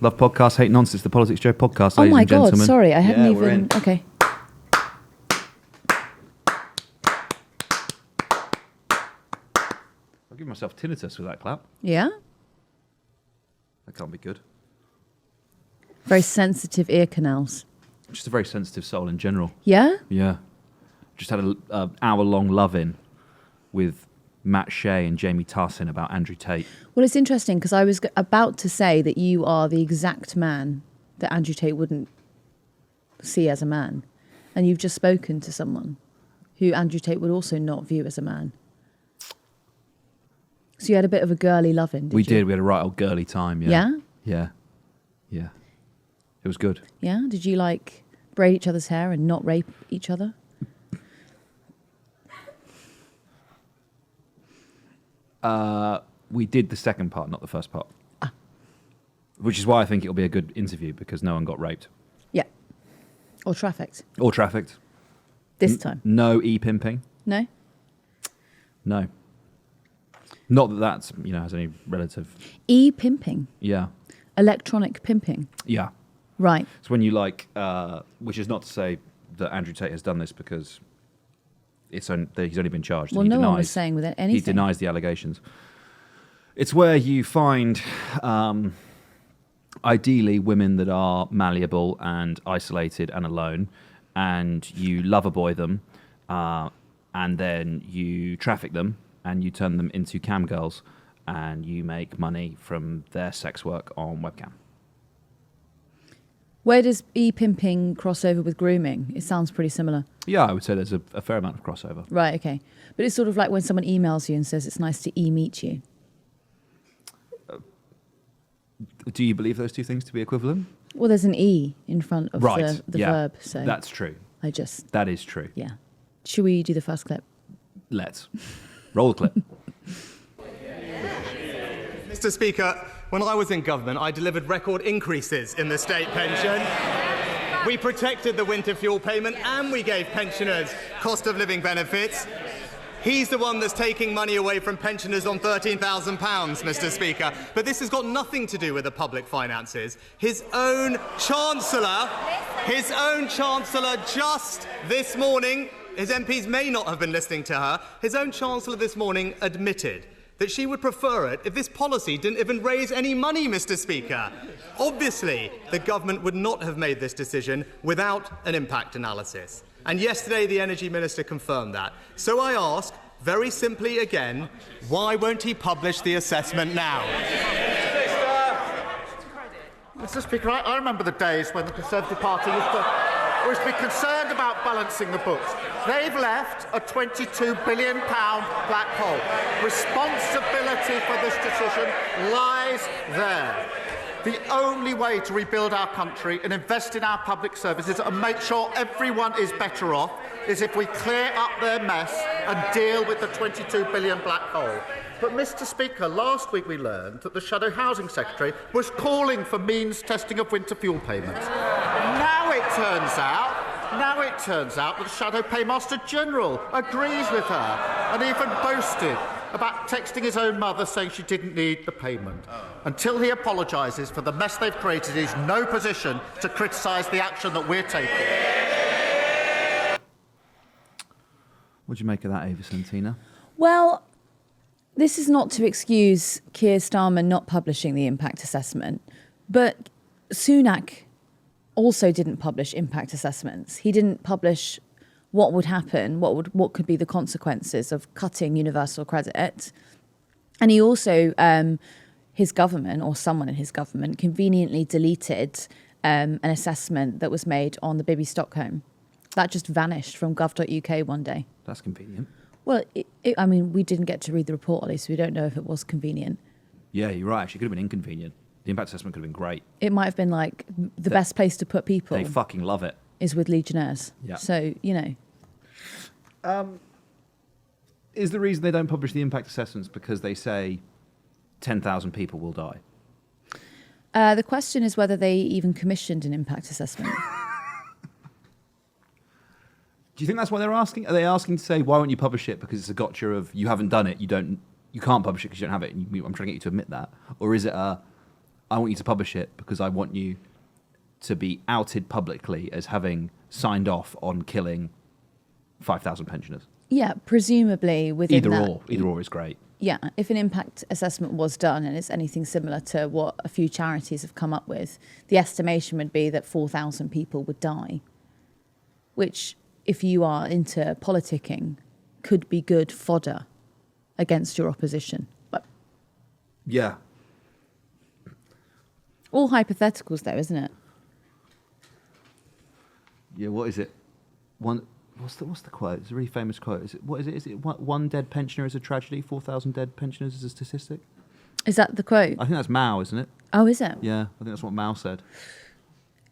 Love podcasts, hate nonsense. The Politics Joe podcast, Oh ladies my and gentlemen. God, sorry, I hadn't we're even... in. Okay. I'll give myself tinnitus with that clap. Yeah? That can't be good. Very sensitive ear canals. Just a very sensitive soul in general. Yeah? Yeah. Just had an hour-long love-in with Matt Shea and Jamie Tarsin about Andrew Tate. Well, it's interesting because I was about to say that you are the exact man that Andrew Tate wouldn't see as a man. And you've just spoken to someone who Andrew Tate would also not view as a man. So you had a bit of a girly loving, did you? We did. We had a right old girly time, yeah. Yeah? Yeah. Yeah. It was good. Yeah? Did you, like, braid each other's hair and not rape each other? We did the second part, not the first part. Which is why I think it'll be a good interview, because no one got raped. Yeah. Or trafficked. Or trafficked. This time. No e-pimping. No? No. Not that that's, has any relative... E-pimping. Yeah. Electronic pimping. Yeah. Right. It's when you which is not to say that Andrew Tate has done this, because he's only been charged. Well, and he no denies, one was saying with anything. He denies the allegations. It's where you find, ideally, women that are malleable and isolated and alone, and you loverboy them, and then you traffic them, and you turn them into cam girls, and you make money from their sex work on webcam. Where does e-pimping cross over with grooming? It sounds pretty similar. Yeah, I would say there's a fair amount of crossover. Right, okay. But it's sort of like when someone emails you and says it's nice to e-meet you. Do you believe those two things to be equivalent? Well, there's an E in front of the yeah, verb, so... That's true. That is true. Yeah. Should we do the first clip? Let's. Roll the clip. Mr. Speaker, when I was in government, I delivered record increases in the state pension. We protected the winter fuel payment and we gave pensioners cost of living benefits. He's the one that's taking money away from pensioners on £13,000, Mr. Speaker. But this has got nothing to do with the public finances. His own Chancellor just this morning, his MPs may not have been listening to her, his own Chancellor this morning admitted that she would prefer it if this policy didn't even raise any money, Mr. Speaker. Obviously, the government would not have made this decision without an impact analysis. And yesterday, the Energy Minister confirmed that. So I ask, very simply again, why won't he publish the assessment now? Mr. Speaker, I remember the days when the Conservative Party used to be concerned about balancing the books. They've left a £22 billion black hole. Responsibility for this decision lies there. The only way to rebuild our country and invest in our public services and make sure everyone is better off is if we clear up their mess and deal with the £22 billion black hole. But, Mr. Speaker, last week we learned that the Shadow Housing Secretary was calling for means testing of winter fuel payments. Now it turns out that the Shadow Paymaster General agrees with her and even boasted about texting his own mother saying she didn't need the payment. Until he apologises for the mess they've created, he's no position to criticise the action that we're taking. What do you make of that, Ava Santina? Well, this is not to excuse Keir Starmer not publishing the impact assessment, but Sunak also didn't publish impact assessments. He didn't publish what would happen, what could be the consequences of cutting universal credit. And he also, his government, or someone in his government, conveniently deleted an assessment that was made on the Bibi Stockholm. That just vanished from gov.uk one day. That's convenient. Well, I mean, we didn't get to read the report, Ollie, so we don't know if it was convenient. Yeah, you're right. Actually, it could have been inconvenient. The impact assessment could have been great. It might have been like the best place to put people. They fucking love it. Is with Legionnaires. Yeah. So, Is the reason they don't publish the impact assessments because they say 10,000 people will die? The question is whether they even commissioned an impact assessment. Do you think that's what they're asking? Are they asking to say, why won't you publish it? Because it's a gotcha of, you haven't done it, you can't publish it because you don't have it. And I'm trying to get you to admit that. Or is it I want you to publish it because I want you to be outed publicly as having signed off on killing 5,000 pensioners. Yeah, presumably within Either or is great. Yeah, if an impact assessment was done and it's anything similar to what a few charities have come up with, the estimation would be that 4,000 people would die, which, if you are into politicking, could be good fodder against your opposition. But yeah. All hypotheticals, though, isn't it? Yeah, what is it? What's the quote? It's a really famous quote. Is it one dead pensioner is a tragedy, 4,000 dead pensioners is a statistic? Is that the quote? I think that's Mao, isn't it? Oh, is it? Yeah, I think that's what Mao said.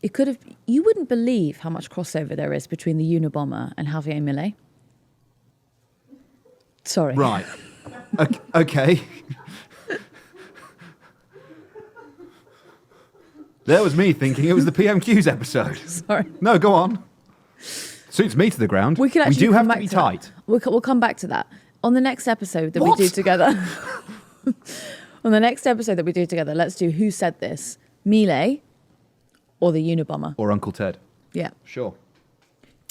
It could have. You wouldn't believe how much crossover there is between the Unabomber and Javier Milei. Sorry. Right. Okay. That was me thinking it was the PMQs episode. Sorry. No, go on. Suits me to the ground. We can actually do have come to back be to tight. that. We'll come back to that on the next episode that What? we do together. On the next episode that we do together, let's do Who Said This, Milei or the Unabomber. Or Uncle Ted. Yeah. Sure.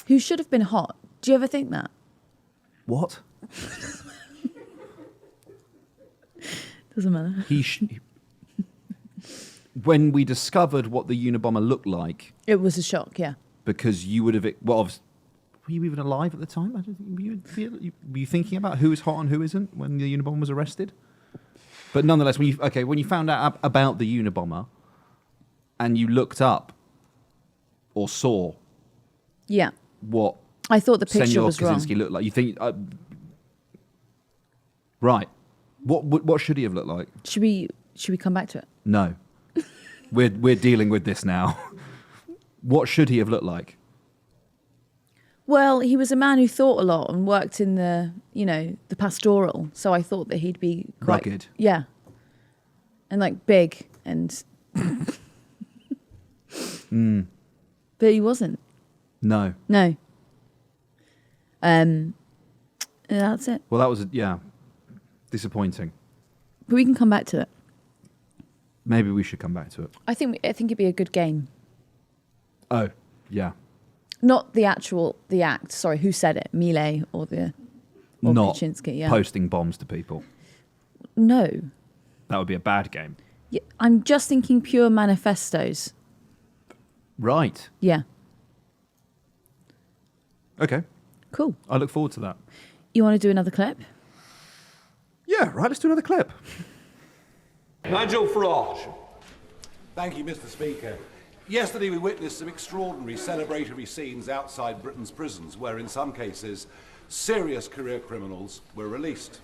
Who should have been hot? Do you ever think that? What? Doesn't matter. When we discovered what the Unabomber looked like, It was a shock, yeah. because you would have... Were you even alive at the time? I don't think, were you thinking about who is hot and who isn't when the Unabomber was arrested? But nonetheless, when you found out about the Unabomber and you looked up or saw Yeah. what I thought the picture Senor was wrong. Kaczynski looked like, you think... right. What should he have looked like? Should we come back to it? No. We're dealing with this now. What should he have looked like? Well, he was a man who thought a lot and worked in the pastoral. So I thought that he'd be quite... Rugged. Yeah. And like big and... But he wasn't. No. No. That's it. Well, that was, disappointing. But we can come back to it. Maybe we should come back to it. I think it'd be a good game. Oh, yeah. Not the act. Sorry, who said it? Milei or Not Kaczynski? Yeah. posting bombs to people. No. That would be a bad game. Yeah, I'm just thinking pure manifestos. Right. Yeah. Okay. Cool. I look forward to that. You want to do another clip? Yeah, right. Let's do another clip. Nigel Farage. Thank you, Mr. Speaker. Yesterday we witnessed some extraordinary celebratory scenes outside Britain's prisons where, in some cases, serious career criminals were released.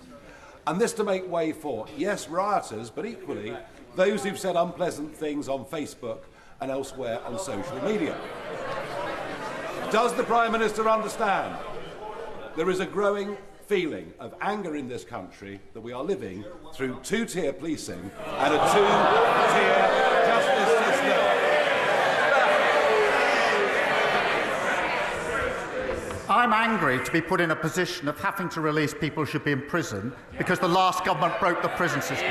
And this to make way for, yes, rioters, but equally those who've said unpleasant things on Facebook and elsewhere on social media. Does the Prime Minister understand? There is a growing feeling of anger in this country that we are living through two-tier policing and a two-tier justice system. I'm angry to be put in a position of having to release people who should be in prison because the last government broke the prison system.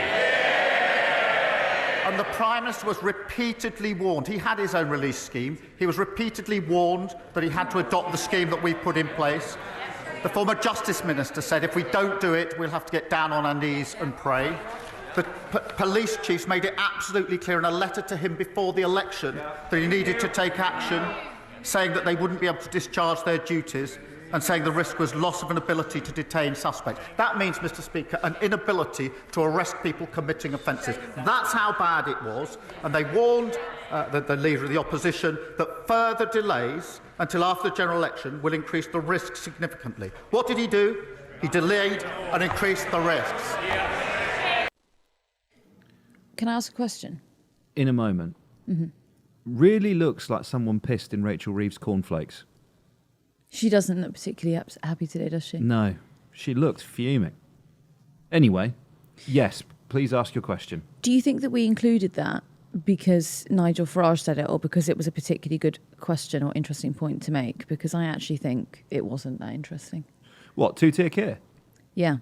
And the Prime Minister was repeatedly warned. He had his own release scheme. He was repeatedly warned that he had to adopt the scheme that we put in place. The former Justice Minister said if we don't do it, we'll have to get down on our knees and pray. The police chiefs made it absolutely clear in a letter to him before the election that he needed to take action, saying that they wouldn't be able to discharge their duties and saying the risk was loss of an ability to detain suspects. That means, Mr. Speaker, an inability to arrest people committing offences. That's how bad it was. And they warned the Leader of the Opposition that further delays until after the general election will increase the risk significantly. What did he do? He delayed and increased the risks. Can I ask a question? In a moment. Mm-hmm. Really looks like someone pissed in Rachel Reeves' cornflakes. She doesn't look particularly happy today, does she? No, she looked fuming. Anyway, yes, please ask your question. Do you think that we included that because Nigel Farage said it or because it was a particularly good question or interesting point to make? Because I actually think it wasn't that interesting. What, two-tier care? Yeah.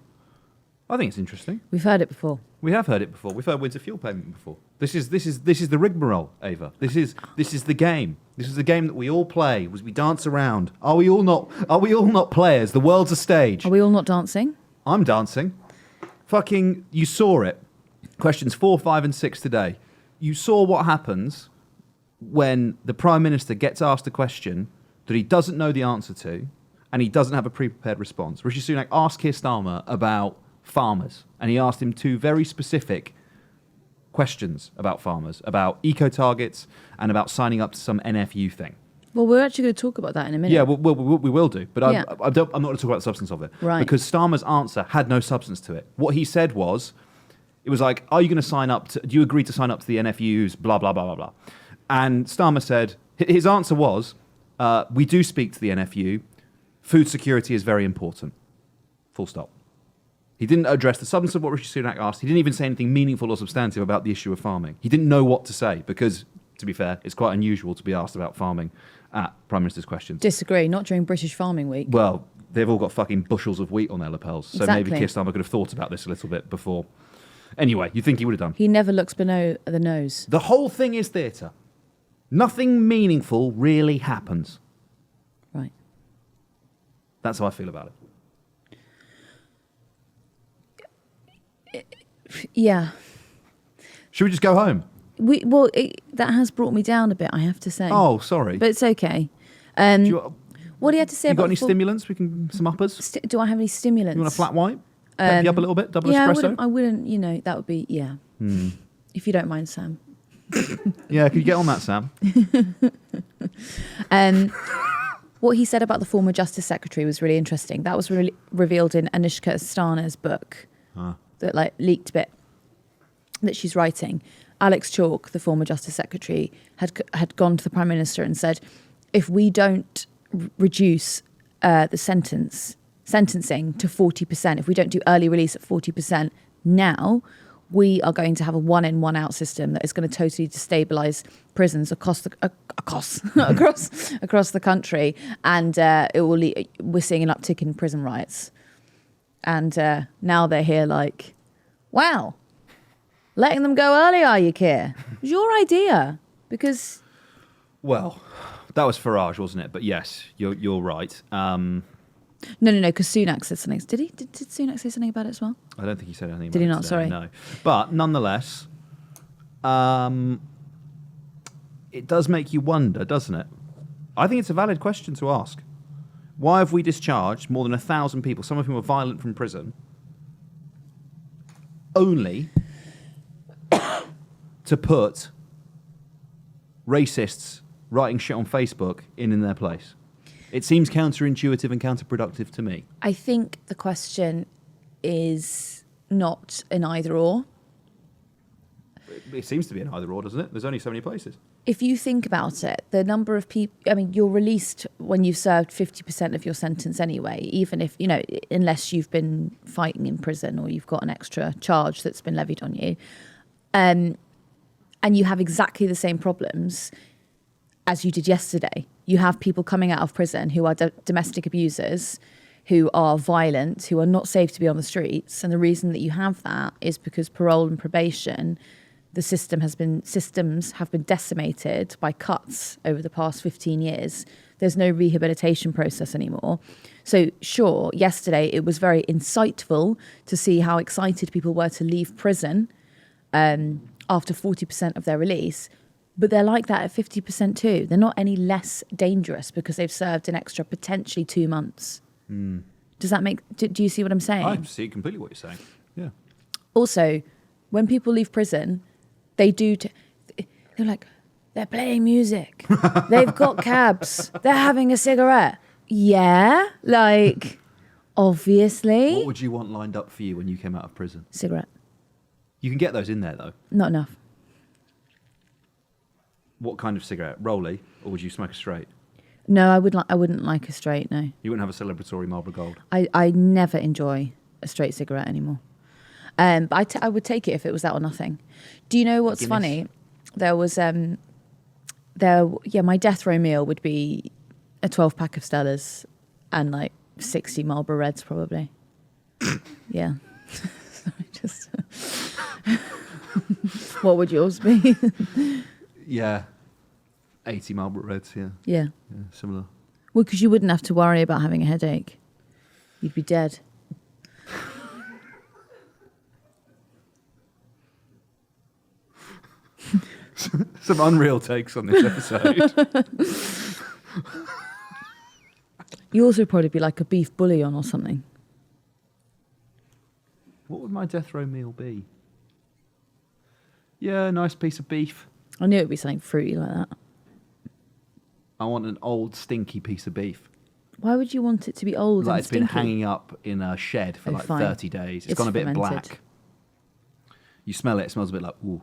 I think it's interesting. We've heard it before. We have heard it before. We've heard winter fuel payment before. This is the rigmarole, Ava. This is the game. This is the game that we all play. We dance around. Are we all not players? The world's a stage. Are we all not dancing? I'm dancing. Fucking, you saw it. Questions 4, 5, and 6 today. You saw what happens when the Prime Minister gets asked a question that he doesn't know the answer to, and he doesn't have a pre-prepared response. Rishi Sunak asked Keir Starmer about farmers, and he asked him 2 very specific questions about farmers, about eco-targets and about signing up to some NFU thing. Well, we're actually going to talk about that in a minute. Yeah, we will do, but Yeah. I'm not going to talk about the substance of it. Right. Because Starmer's answer had no substance to it. What he said was, it was like, are you going to sign up to, do you agree to sign up to the NFUs, blah, blah, blah, blah, blah. And Starmer said, his answer was, we do speak to the NFU, food security is very important. Full stop. He didn't address the substance of what Rishi Sunak asked. He didn't even say anything meaningful or substantive about the issue of farming. He didn't know what to say because, to be fair, it's quite unusual to be asked about farming at Prime Minister's questions. Disagree. Not during British Farming Week. Well, they've all got fucking bushels of wheat on their lapels, so Exactly. maybe Keir Starmer could have thought about this a little bit before. Anyway, you'd think he would have done. He never looks below the nose. The whole thing is theatre. Nothing meaningful really happens. Right. That's how I feel about it. Yeah. Should we just go home? That has brought me down a bit, I have to say. Oh, sorry. But it's okay. Do you, What do you have to say you about got any the full- stimulants? We can some uppers. Do I have any stimulants? You want a flat white? Pep you up a little bit, double Yeah, espresso. I wouldn't. You know, that would be If you don't mind, Sam. Yeah, could you get on that, Sam? What he said about the former Justice Secretary was really interesting. That was really revealed in Anushka Asthana's book, that leaked bit that she's writing. Alex Chalk, the former Justice Secretary, had gone to the Prime Minister and said, if we don't reduce the sentencing to 40%, if we don't do early release at 40% now, we are going to have a one-in, one-out system that is going to totally destabilise prisons across the country, and we're seeing an uptick in prison riots. And now they're here like, wow, letting them go early, are you, Keir? It was your idea, because... Well, that was Farage, wasn't it? But yes, you're right. No, because Sunak said something. Did he? Did Sunak say something about it as well? I don't think he said anything about Did he it not? today, Sorry. No. But nonetheless, it does make you wonder, doesn't it? I think it's a valid question to ask. Why have we discharged more than 1,000 people, some of whom are violent, from prison, only to put racists writing shit on Facebook in their place? It seems counterintuitive and counterproductive to me. I think the question is not an either or. It seems to be an either or, doesn't it? There's only so many places. If you think about it, the number of people, I mean, you're released when you've served 50% of your sentence anyway, even if, unless you've been fighting in prison or you've got an extra charge that's been levied on you. And you have exactly the same problems as you did yesterday. You have people coming out of prison who are domestic abusers, who are violent, who are not safe to be on the streets. And the reason that you have that is because parole and probation, the systems have been decimated by cuts over the past 15 years. There's no rehabilitation process anymore. So sure, yesterday it was very insightful to see how excited people were to leave prison after 40% of their release. But they're like that at 50% too. They're not any less dangerous because they've served an extra potentially 2 months. Does that make... Do you see what I'm saying? I see completely what you're saying. Yeah. Also, when people leave prison, they do... they're like, they're playing music. They've got cabs. They're having a cigarette. Yeah, like, obviously. What would you want lined up for you when you came out of prison? Cigarette. You can get those in there, though. Not enough. What kind of cigarette? Rolly, or would you smoke a straight? No, I wouldn't like a straight, no. You wouldn't have a celebratory Marlboro Gold? I never enjoy a straight cigarette anymore. But I would take it if it was that or nothing. Do you know what's Guinness? funny? There was my death row meal would be a 12-pack of Stellas and like 60 Marlboro Reds probably. Yeah. Sorry, just... What would yours be? Yeah. 80 Marlboro Reds, yeah. Yeah. Similar. Well, because you wouldn't have to worry about having a headache. You'd be dead. Some unreal takes on this episode. You also probably be like a beef bouillon or something. What would my death row meal be? Yeah, nice piece of beef. I knew it would be something fruity like that. I want an old, stinky piece of beef. Why would you want it to be old Like and it's stinky? been hanging up in a shed for like fine. 30 days. It's It's gone a bit fermented. black. You smell it, it smells a bit like, ooh.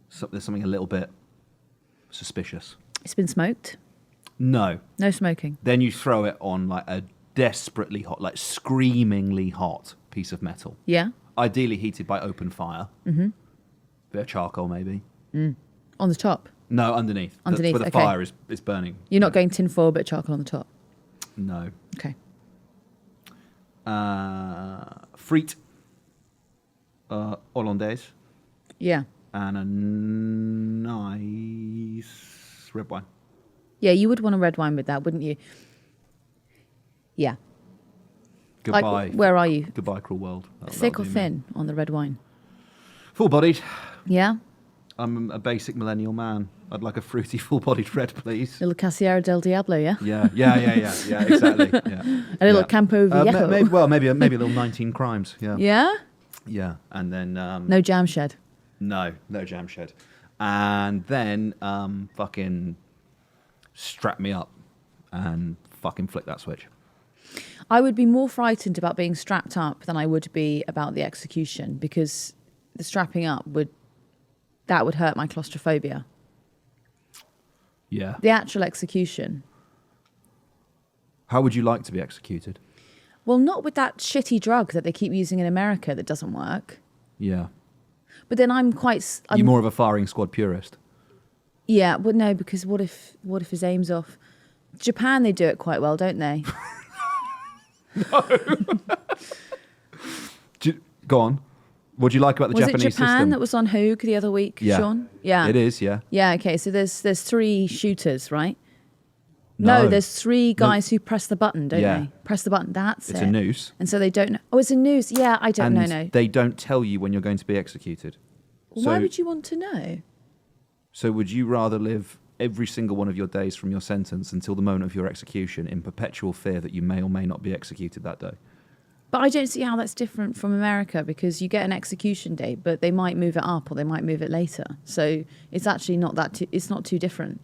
So, there's something a little bit suspicious. It's been smoked. No. No smoking. Then you throw it on like a desperately hot, like screamingly hot piece of metal. Yeah. Ideally heated by open fire. Mm-hmm. Bit of charcoal maybe. On the top. No, underneath. Underneath, Where the okay. fire is burning. You're not going tin foil, but charcoal on the top. No. Okay. Frites. Hollandaise. Yeah. And a nice red wine. Yeah, you would want a red wine with that, wouldn't you? Yeah. Goodbye. Like, where are you? Goodbye, cruel world. Thick or thin on the red wine? Full-bodied. Yeah. I'm a basic millennial man. I'd like a fruity, full-bodied red, please. Little Casiera del Diablo, yeah? Yeah, exactly. Yeah. A little Campo Viejo. Maybe a little 19 Crimes. Yeah. Yeah? Yeah, and then No jam shed. no jam shed, and then fucking strap me up and fucking flick that switch. I would be more frightened about being strapped up than I would be about the execution, because the strapping up would hurt my claustrophobia. Yeah. The actual execution. How would you like to be executed? Well, not with that shitty drug that they keep using in America that doesn't work. Yeah. But then I'm You're more of a firing squad purist. Yeah, but no, because what if his aim's off? Japan, they do it quite well, don't they? Go on. What do you like about the Was Japanese it Japan system? that was on Hoog the other week, Yeah. Sean? Yeah. It is, yeah. Yeah, okay, so there's 3 shooters, right? No, there's 3 guys who press the button, don't Yeah. they? Press the button, that's It's it. a noose. And so they don't know. Oh, it's a noose. Yeah, I don't And know. they don't tell you when you're going to be executed. Well, why would you want to know? So would you rather live every single one of your days from your sentence until the moment of your execution in perpetual fear that you may or may not be executed that day? But I don't see how that's different from America, because you get an execution date, but they might move it up or they might move it later. So it's actually not it's not too different.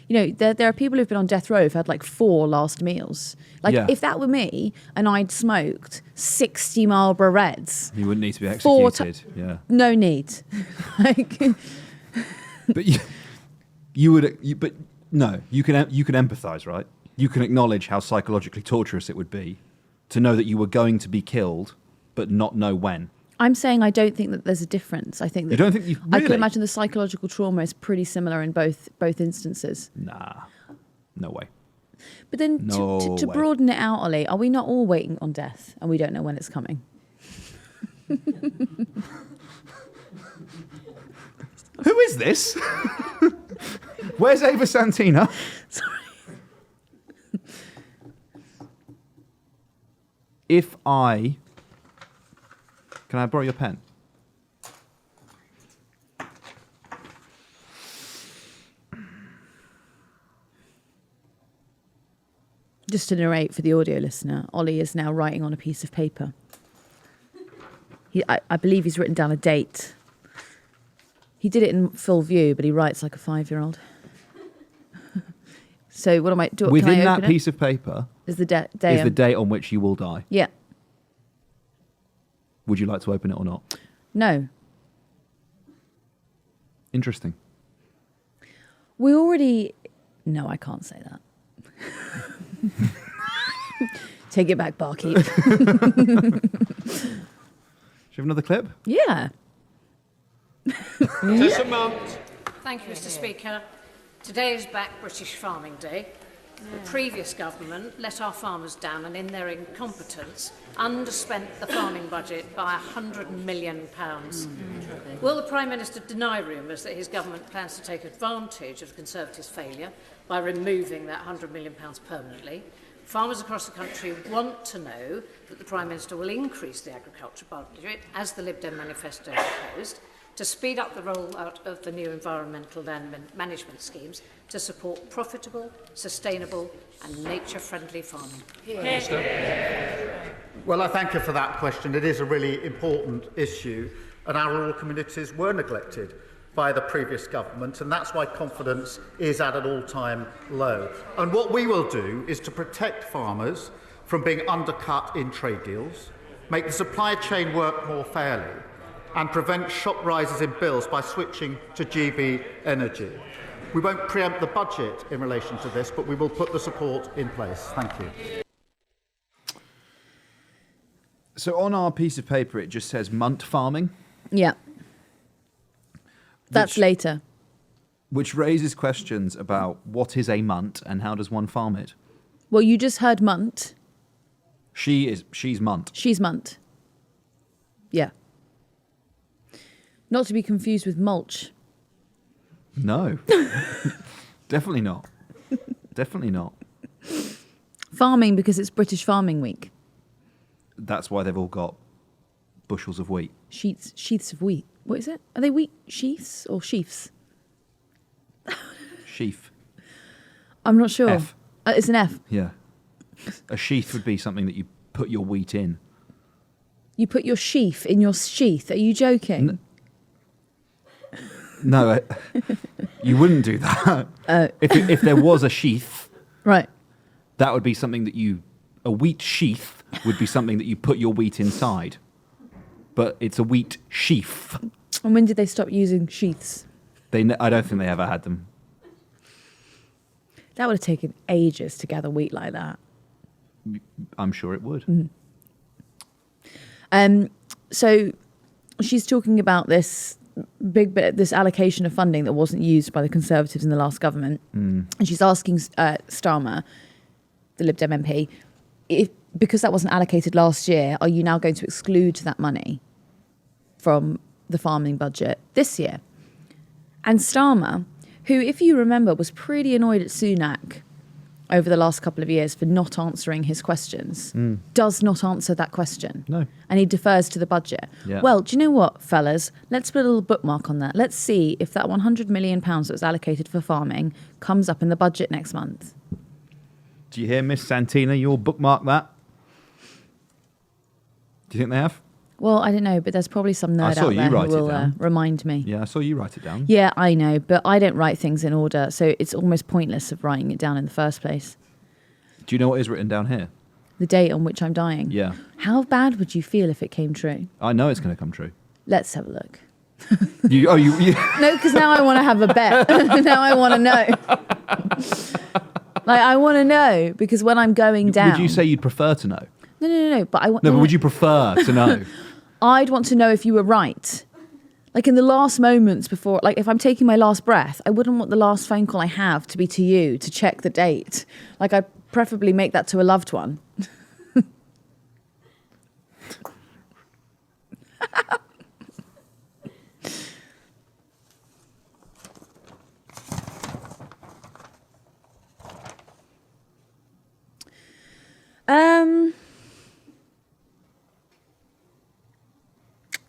You know, there are people who've been on death row who've had like 4 last meals. Like, Yeah. if that were me and I'd smoked 60 Marlboro Reds, You wouldn't need to be 4 executed. Yeah. no need. Like, But you would. But no, you can empathise, right? You can acknowledge how psychologically torturous it would be to know that you were going to be killed, but not know when. I'm saying I don't think that there's a difference. I think that You don't think you I really? can imagine the psychological trauma is pretty similar in both instances. Nah, no way. But then No to way. broaden it out, Ollie, are we not all waiting on death and we don't know when it's coming? Who is this? Where's Ava Santina? Sorry. If I... Can I borrow your pen? Just to narrate for the audio listener, Ollie is now writing on a piece of paper. I believe he's written down a date. He did it in full view, but he writes like a 5-year-old. So what am I doing? Within that piece of paper is the day. is the date on which you will die. Yeah. Would you like to open it or not? No. Interesting. We already... No, I can't say that. Take it back, barkeep. Should we have another clip? Yeah. Tessa Mount. Thank you, Mr. Speaker. Today is Back British Farming Day. The previous government let our farmers down and in their incompetence underspent the farming budget by £100 million. Will the Prime Minister deny rumours that his government plans to take advantage of the Conservatives' failure by removing that £100 million permanently? Farmers across the country want to know that the Prime Minister will increase the agriculture budget, as the Lib Dem manifesto proposed, to speed up the rollout of the new environmental land management schemes to support profitable, sustainable and nature-friendly farming. Well, I thank you for that question. It is a really important issue, and our rural communities were neglected by the previous government, and that's why confidence is at an all-time low. And what we will do is to protect farmers from being undercut in trade deals, make the supply chain work more fairly, and prevent shock rises in bills by switching to GB energy. We won't preempt the budget in relation to this, but we will put the support in place. Thank you. So on our piece of paper, it just says munt farming. Yeah. That's later. Which raises questions about what is a munt and how does one farm it? Well, you just heard munt. She's munt. She's munt. Yeah. Not to be confused with mulch. No. Definitely not. Definitely not. Farming because it's British Farming Week. That's why they've all got bushels of wheat. Sheaths of wheat. What is it? Are they wheat sheaths or sheafs? Sheaf. I'm not sure. F. It's an F. Yeah. A sheath would be something that you put your wheat in. You put your sheaf in your sheath. Are you joking? No, you wouldn't do that. If there was a sheath, Right. that would be something that a wheat sheath would be something that you put your wheat inside. But it's a wheat sheaf. And when did they stop using sheaths? I don't think they ever had them. That would have taken ages to gather wheat like that. I'm sure it would. So she's talking about this big bit, this allocation of funding that wasn't used by the Conservatives in the last government. And she's asking Starmer, the Lib Dem MP, because that wasn't allocated last year, are you now going to exclude that money from the farming budget this year? And Starmer, who, if you remember, was pretty annoyed at Sunak over the last couple of years for not answering his questions, does not answer that question. No. And he defers to the budget. Yeah. Well, do you know what, fellas? Let's put a little bookmark on that. Let's see if that £100 million that was allocated for farming comes up in the budget next month. Do you hear, Miss Santina? You'll bookmark that? Do you think they have? Well, I don't know, but there's probably some nerd out there who will remind me. Yeah, I saw you write it down. Yeah, I know, but I don't write things in order, so it's almost pointless of writing it down in the first place. Do you know what is written down here? The date on which I'm dying. Yeah. How bad would you feel if it came true? I know it's going to come true. Let's have a look. you. No, because now I want to have a bet. Now I want to know. I want to know, because when I'm going down... Would you say you'd prefer to know? No, but I want... No, but would you prefer to know? I'd want to know if you were right. Like in the last moments before, like if I'm taking my last breath, I wouldn't want the last phone call I have to be to you to check the date. Like I'd preferably make that to a loved one.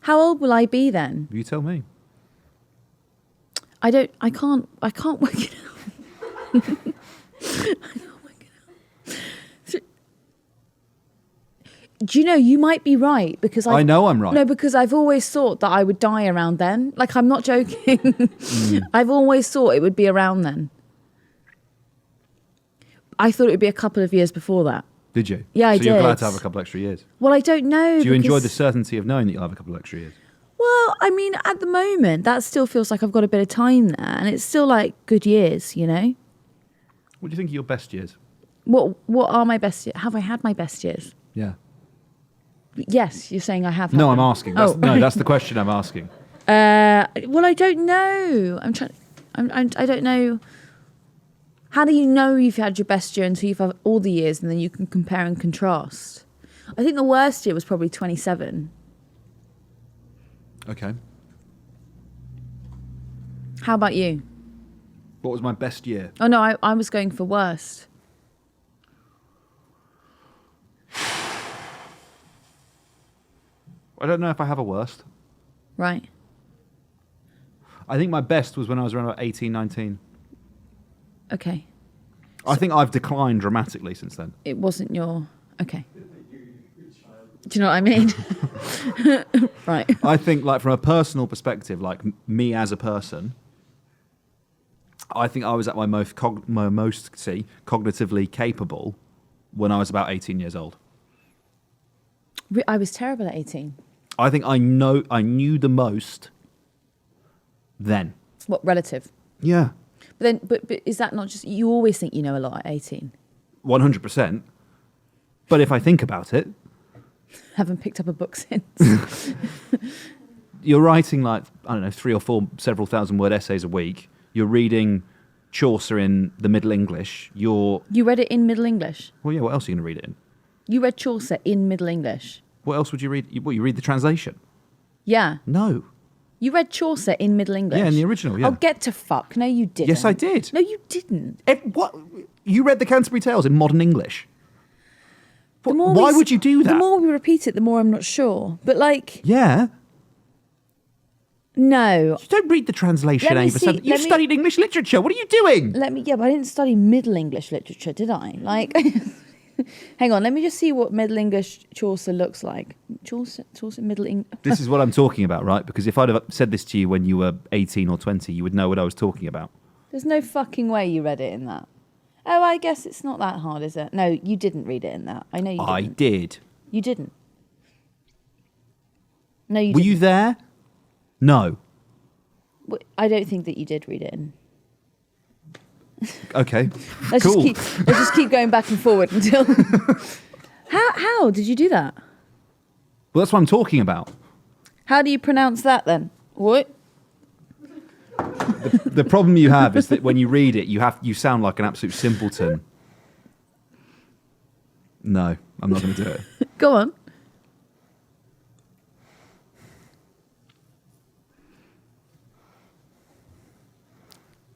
How old will I be then? You tell me. I can't work it out. I can't work it out. Do you know, you might be right, because I know I'm right. No, because I've always thought that I would die around then. Like, I'm not joking. I've always thought it would be around then. I thought it would be a couple of years before that. Did you? Yeah, I did. So you're glad to have a couple extra years? Well, I don't know. Do you enjoy the certainty of knowing that you'll have a couple extra years? Well, I mean, at the moment, that still feels like I've got a bit of time there, and it's still like good years, you know? What do you think are your best years? What are my best years? Have I had my best years? Yeah. Yes, you're saying I have. No, I'm asking. That's the question I'm asking. Well, I don't know. I don't know. How do you know you've had your best year until you've had all the years and then you can compare and contrast? I think the worst year was probably 27. Okay. How about you? What was my best year? Oh, no, I was going for worst. I don't know if I have a worst. Right. I think my best was when I was around about 18, 19. Okay. I think I've declined dramatically since then. It wasn't your... Okay. Do you know what I mean? Right. I think, like, from a personal perspective, like me as a person, I think I was at my most cognitively capable when I was about 18 years old. I was terrible at 18. I think I knew the most then. What, relative? Yeah. But is that not just... You always think you know a lot at 18. 100%. But if I think about it... Haven't picked up a book since. You're writing, like, I don't know, 3 or 4 several thousand word essays a week. You're reading Chaucer in the Middle English. You read it in Middle English? Well, yeah, what else are you going to read it in? You read Chaucer in Middle English? What else would you read? You read the translation? Yeah. No. You read Chaucer in Middle English? Yeah, in the original, yeah. Oh, get to fuck. No, you didn't. Yes, I did. No, you didn't. What? You read the Canterbury Tales in modern English? Why would you do that? The more we repeat it, the more I'm not sure. But, like... Yeah. No. You don't read the translation, Ava. You studied English literature. What are you doing? Yeah, but I didn't study Middle English literature, did I? Like... Hang on, let me just see what Middle English Chaucer looks like. Chaucer Middle English... This is what I'm talking about, right? Because if I'd have said this to you when you were 18 or 20, you would know what I was talking about. There's no fucking way you read it in that. Oh, I guess it's not that hard, is it? No, you didn't read it in that. I know you didn't. I did. You didn't. No, you didn't. Were you there? No. I don't think that you did read it in. Okay. Let's cool. just keep going back and forward until... How did you do that? Well, that's what I'm talking about. How do you pronounce that then? What? The problem you have is that when you read it, you sound like an absolute simpleton. No, I'm not going to do it. Go on.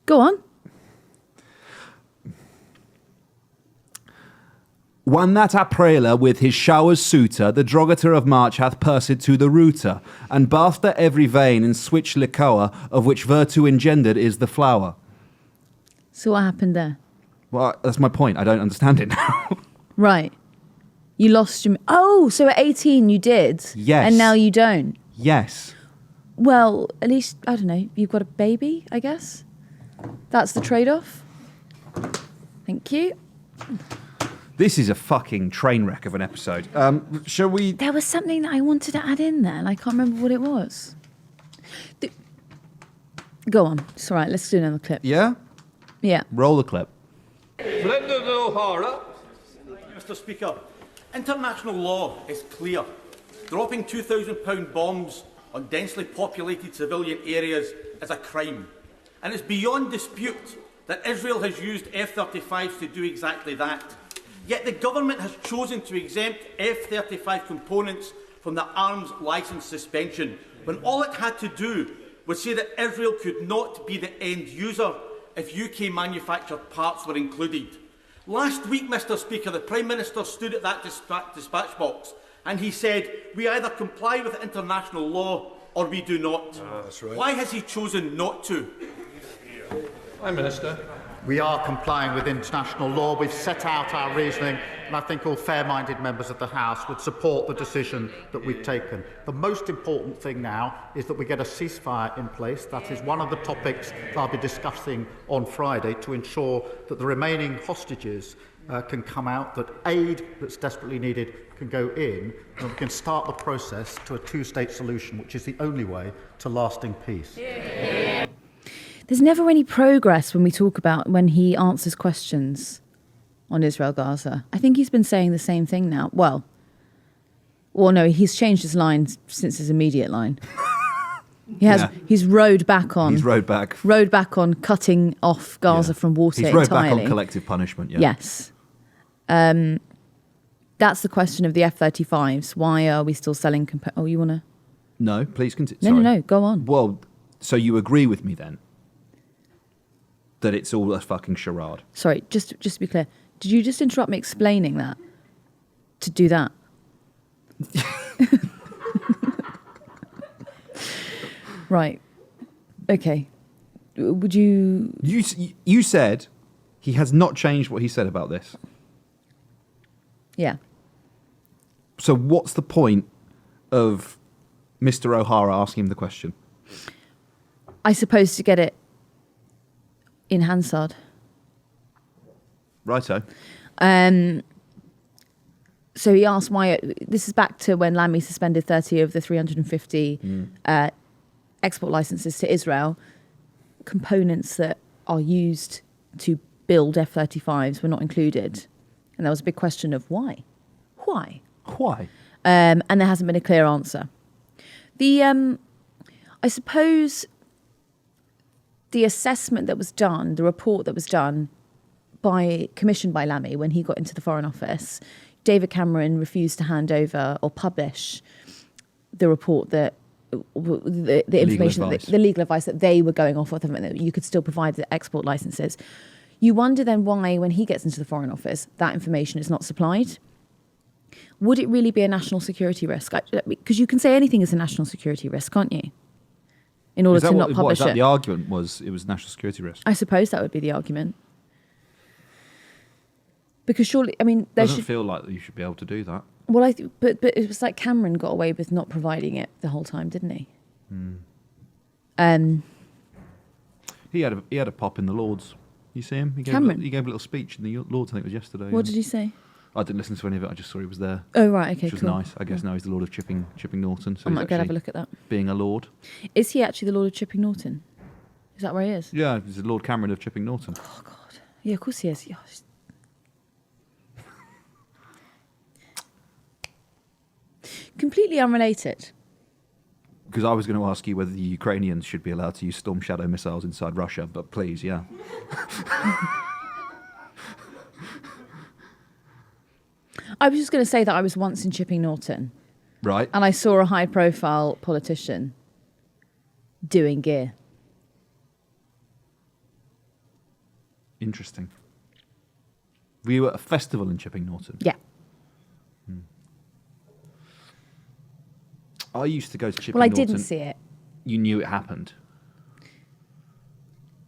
Go on. One that Aprela with his showers suitor, the drogator of March hath pursed to the rooter, and bathed every vein in switch liquor, of which virtue engendered is the flower. So what happened there? Well, that's my point. I don't understand it now. Right. You lost your... Oh, so at 18 you did? Yes. And now you don't? Yes. Well, at least, I don't know, you've got a baby, I guess? That's the trade-off? Thank you. This is a fucking train wreck of an episode. Shall we... There was something that I wanted to add in there, and I can't remember what it was. Go on. It's all right. Let's do another clip. Yeah? Yeah. Roll the clip. Mr. Speaker, international law is clear. Dropping £2,000 bombs on densely populated civilian areas is a crime. And it's beyond dispute that Israel has used F-35s to do exactly that. Yet the government has chosen to exempt F-35 components from the arms licence suspension, when all it had to do was say that Israel could not be the end user if UK manufactured parts were included. Last week, Mr. Speaker, the Prime Minister stood at that dispatch box and he said, we either comply with international law or we do not. That's right. Why has he chosen not to? Prime Minister. We are complying with international law. We've set out our reasoning, and I think all fair-minded members of the House would support the decision that we've taken. The most important thing now is that we get a ceasefire in place. That is one of the topics that I'll be discussing on Friday to ensure that the remaining hostages can come out, that aid that's desperately needed can go in, and we can start the process to a two-state solution, which is the only way to lasting peace. Yeah. There's never any progress when he answers questions on Israel-Gaza. I think he's been saying the same thing now. Well, no, he's changed his line since his immediate line. He has. Yeah. He's rowed back on. He's rowed back. Rowed back on cutting off Gaza from water He's rowed entirely. back on collective punishment. Yeah. Yes. That's the question of the F-35s. Why are we still selling... oh, you want to... No, please continue. No, go on. Well, so you agree with me then that it's all a fucking charade? Sorry, just to be clear, did you just interrupt me explaining that? To do that? Right. Okay. Would you... You said he has not changed what he said about this. Yeah. So what's the point of Mr. O'Hara asking him the question? I suppose to get it in Hansard. Righto. So he asked why... This is back to when Lammy suspended 30 of the 350 export licenses to Israel. Components that are used to build F-35s were not included. And there was a big question of why? Why? Why? And there hasn't been a clear answer. I suppose the assessment that was done, the report that was done, commissioned by Lammy when he got into the Foreign Office, David Cameron refused to hand over or publish the report that the information, the legal advice that they were going off of, that you could still provide the export licenses. You wonder then why, when he gets into the Foreign Office, that information is not supplied. Would it really be a national security risk? Because you can say anything is a national security risk, can't you? In order to not publish it. The argument was it was a national security risk. I suppose that would be the argument. Because surely, I mean, It doesn't feel like you should be able to do that. Well, but it was like Cameron got away with not providing it the whole time, didn't he? He had a pop in the Lords. You see him? He gave a little speech in the Lords. I think it was yesterday. What did he say? I didn't listen to any of it. I just saw he was there. Oh right, okay, which was cool. nice. I guess now he's the Lord of Chipping Norton. So I might go have a look at that. Being a Lord. Is he actually the Lord of Chipping Norton? Is that where he is? Yeah, he's the Lord Cameron of Chipping Norton. Oh God. Yeah, of course he is. Yeah. Completely unrelated. Because I was going to ask you whether the Ukrainians should be allowed to use Storm Shadow missiles inside Russia, but please, yeah. I was just going to say that I was once in Chipping Norton. Right. And I saw a high-profile politician doing gear. Interesting. Were you at a festival in Chipping Norton? Yeah. I used to go to Chipping Well, I Norton. didn't see it. You knew it happened.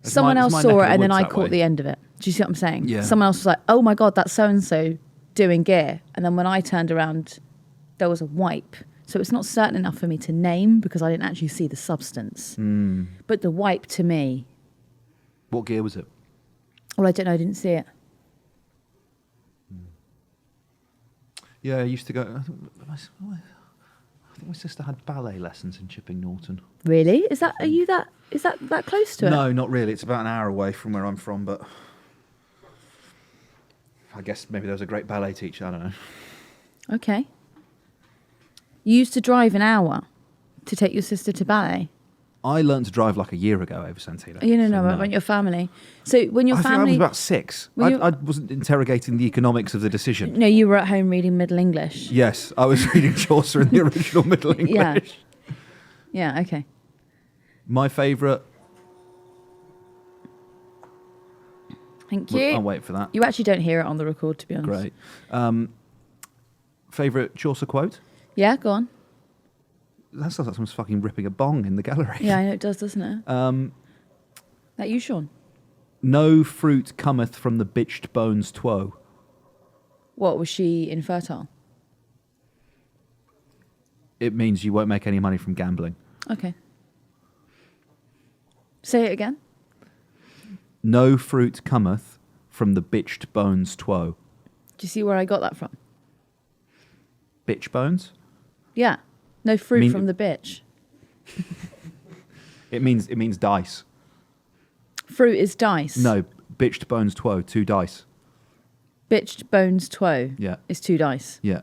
Someone else saw it and then I caught the end of it. Do you see what I'm saying? Yeah. Someone else was like, oh my God, that's so-and-so doing gear. And then when I turned around, there was a wipe. So it's not certain enough for me to name because I didn't actually see the substance. But the wipe to me... What gear was it? Well, I don't know. I didn't see it. Yeah, I used to go... I think my sister had ballet lessons in Chipping Norton. Really? Is that that close to it? No, not really. It's about an hour away from where I'm from, but I guess maybe there was a great ballet teacher. I don't know. Okay. You used to drive an hour to take your sister to ballet? I learned to drive like a year ago over Santino. No, about your family. So when your I family... think I was about 6. I wasn't interrogating the economics of the decision. No, you were at home reading Middle English. Yes, I was reading Chaucer in the original Middle English. Yeah, okay. My favourite... Thank you. I'll wait for that. You actually don't hear it on the record, to be honest. Great. Favourite Chaucer quote? Yeah, go on. That sounds like someone's fucking ripping a bong in the gallery. Yeah, I know it does, doesn't it? That you, Sean? No fruit cometh from the bitched bones twoe. What, was she infertile? It means you won't make any money from gambling. Okay. Say it again. No fruit cometh from the bitched bones twoe. Do you see where I got that from? Bitch bones? Yeah. No fruit from the bitch. It means dice. Fruit is dice. No, bitched bones twoe, 2 dice. Bitched bones twoe. Yeah. Is 2 dice. Yeah.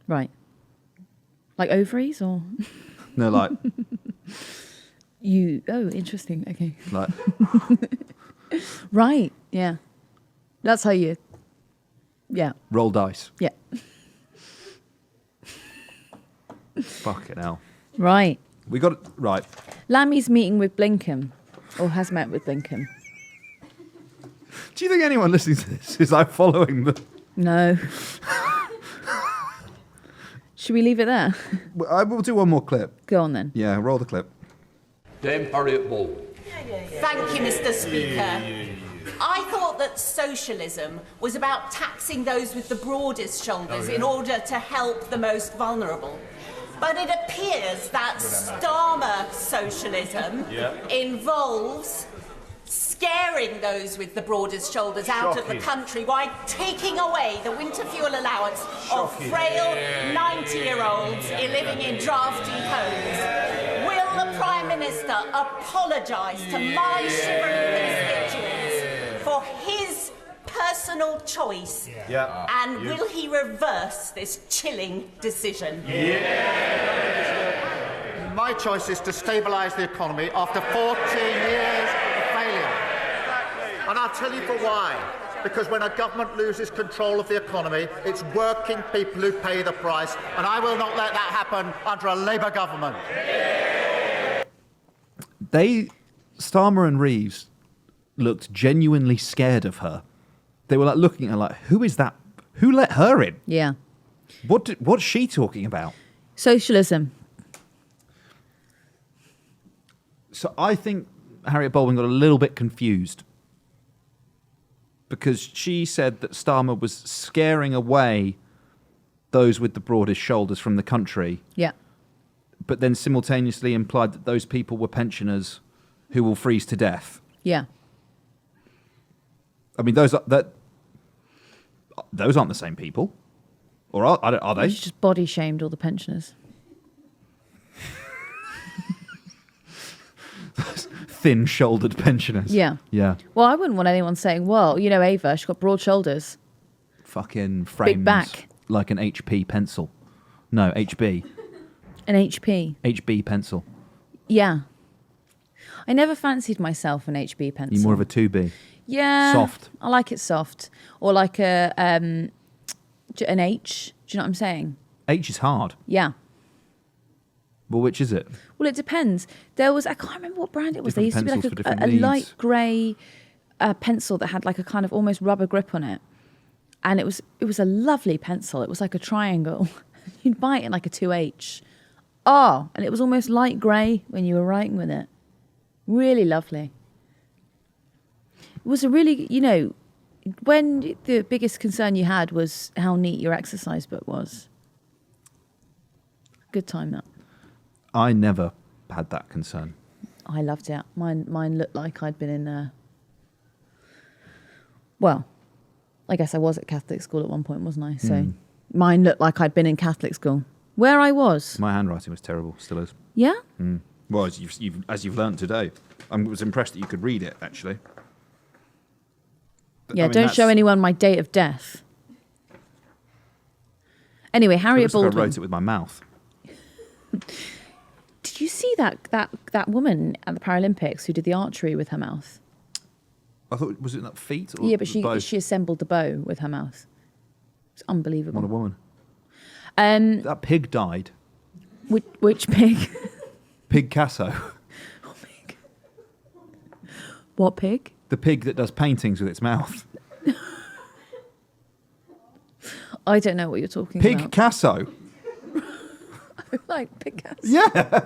Right. Like ovaries or? No, like Interesting. Okay. Like, Right. Yeah. That's how you. Yeah. roll dice. Yeah. Fucking hell. Right. We got it right. Lammy's meeting with Blinken, or has met with Blinken. Do you think anyone listening to this is like following the? No. Should we leave it there? I will do one more clip. Go on then. Yeah, roll the clip. Dame Harriet Baldwin. Thank you, Mr. Speaker. I thought that socialism was about taxing those with the broadest shoulders in order to help the most vulnerable. But it appears that Starmer Socialism involves scaring those with the broadest shoulders out of the country while taking away the winter fuel allowance of frail 90-year-olds living in drafty homes. Will the Prime Minister apologise to my shivering constituents for his personal choice? And will he reverse this chilling decision? My choice is to stabilise the economy after 14 years of failure. And I'll tell you for why. Because when a government loses control of the economy, it's working people who pay the price, and I will not let that happen under a Labour government. Starmer and Reeves looked genuinely scared of her. They were like looking at her like, who is that? Who let her in? Yeah. What's she talking about? Socialism. So I think Harriet Baldwin got a little bit confused because she said that Starmer was scaring away those with the broadest shoulders from the country, Yeah. but then simultaneously implied that those people were pensioners who will freeze to death. Yeah. I mean, those aren't the same people, or are they? She just body shamed all the pensioners. Thin-shouldered pensioners. Yeah. Yeah. Well, I wouldn't want anyone saying, well, you know, Ava, she's got broad shoulders. Fucking frames. back. Like an HP pencil. No, HB. An HP. HB pencil. Yeah. I never fancied myself an HB pencil. You're more of a 2B. Yeah. Soft. I like it soft. Or like an H. Do you know what I'm saying? H is hard. Yeah. Well, which is it? Well, it depends. There was, I can't remember what brand it was. There used Different to be pencils like for a different light needs. grey pencil that had like a kind of almost rubber grip on it. And it was a lovely pencil. It was like a triangle. You'd buy it in like a 2H. Oh, and it was almost light grey when you were writing with it. Really lovely. It was a really, you know, when the biggest concern you had was how neat your exercise book was. Good time, that. I never had that concern. I loved it. Mine looked like I'd been in well, I guess I was at Catholic school at one point, wasn't I? So mine looked like I'd been in Catholic school. Where I was. My handwriting was terrible, still is. Yeah? Well, as you've learnt today. I was impressed that you could read it, actually. Yeah, I mean, don't show anyone my date of death. Anyway, Harriet I Baldwin. wrote it with my mouth. Did you see that woman at the Paralympics who did the archery with her mouth? I thought, was it that feet? Or Yeah, but both? she assembled the bow with her mouth. It's unbelievable. What a woman. That pig died. Which pig? Picasso. Oh, pig. What pig? The pig that does paintings with its mouth. I don't know what you're talking about. Picasso. Like Picasso. Yeah.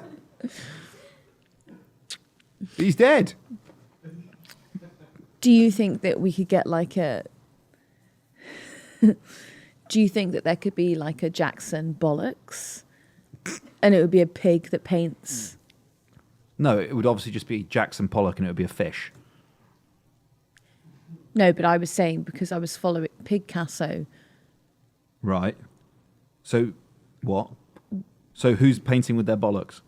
He's dead. Do you think that we could get like a... Do you think that there could be like a Jackson Bollocks? And it would be a pig that paints? No, it would obviously just be Jackson Pollock and it would be a fish. No, but I was saying because I was following Picasso. Right. So, what? So who's painting with their bollocks?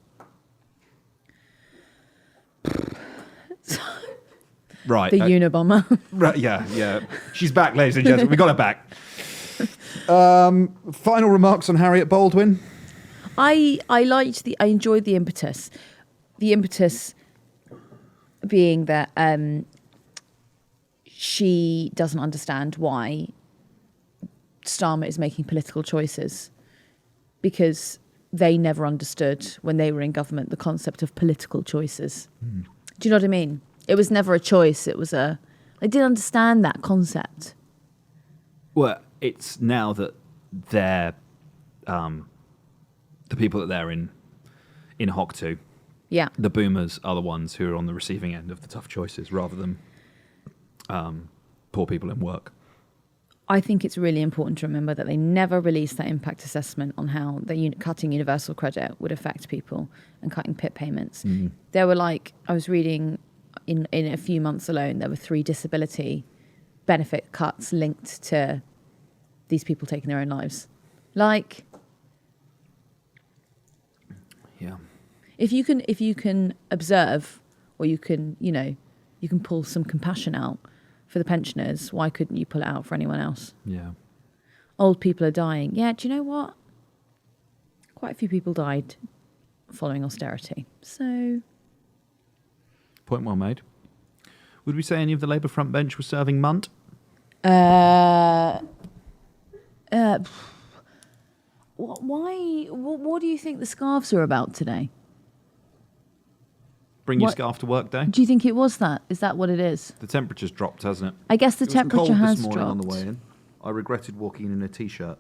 Right. The Unabomber. Right, yeah. She's back, ladies and gentlemen. We got her back. Final remarks on Harriet Baldwin. I enjoyed the impetus. the impetus being that she doesn't understand why Starmer is making political choices, because they never understood when they were in government the concept of political choices. Do you know what I mean? It was never a choice. It was they didn't understand that concept. Well, it's now that they're the people that they're in hock to. Yeah. The boomers are the ones who are on the receiving end of the tough choices rather than poor people in work. I think it's really important to remember that they never released that impact assessment on how cutting universal credit would affect people and cutting PIP payments. There were I was reading in a few months alone, there were 3 disability benefit cuts linked to these people taking their own lives. Yeah. If you can observe, or you can pull some compassion out for the pensioners, why couldn't you pull it out for anyone else? Yeah. Old people are dying. Yeah, do you know what? Quite a few people died following austerity. So... Point well made. Would we say any of the Labour front bench was serving Munt? Why? What do you think the scarves are about today? Bring your scarf to work day? Do you think it was that? Is that what it is? The temperature's dropped, hasn't it? I guess the temperature has cold this morning on the dropped. way in. I regretted walking in a T-shirt.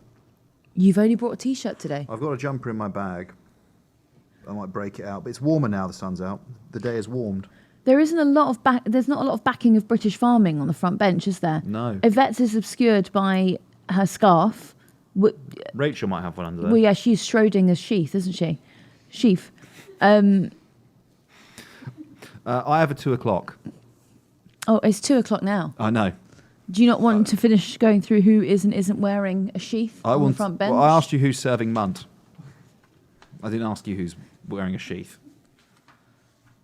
You've only brought a T-shirt today. I've got a jumper in my bag. I might break it out, but it's warmer now. The sun's out. The day has warmed. There isn't a lot of There's not a lot of backing of British farming on the front bench, is there? No. Yvette's is obscured by her scarf. Rachel might have one under there. Well, yeah, she's Schrodinger's sheath, isn't she? Sheaf. I have a 2:00. Oh, it's 2:00 now. I know. Do you not want to finish going through who is and isn't wearing a sheath on the front bench? Well, I asked you who's serving Munt. I didn't ask you who's wearing a sheath.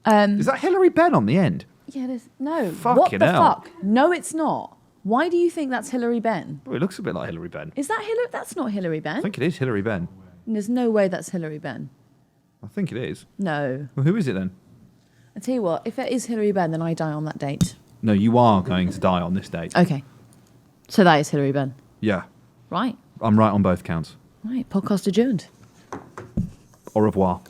Is that Hilary Benn on the end? Yeah, it is. No. Fucking what the hell. fuck? No, it's not. Why do you think that's Hilary Benn? Oh, it looks a bit like Hilary Benn. Is that Hilary? That's not Hilary Benn. I think it is Hilary Benn. There's no way that's Hilary Benn. I think it is. No. Well, who is it then? I tell you what, if it is Hilary Benn, then I die on that date. No, you are going to die on this date. Okay. So that is Hilary Benn. Yeah. Right. I'm right on both counts. Right. Podcast adjourned. Au revoir.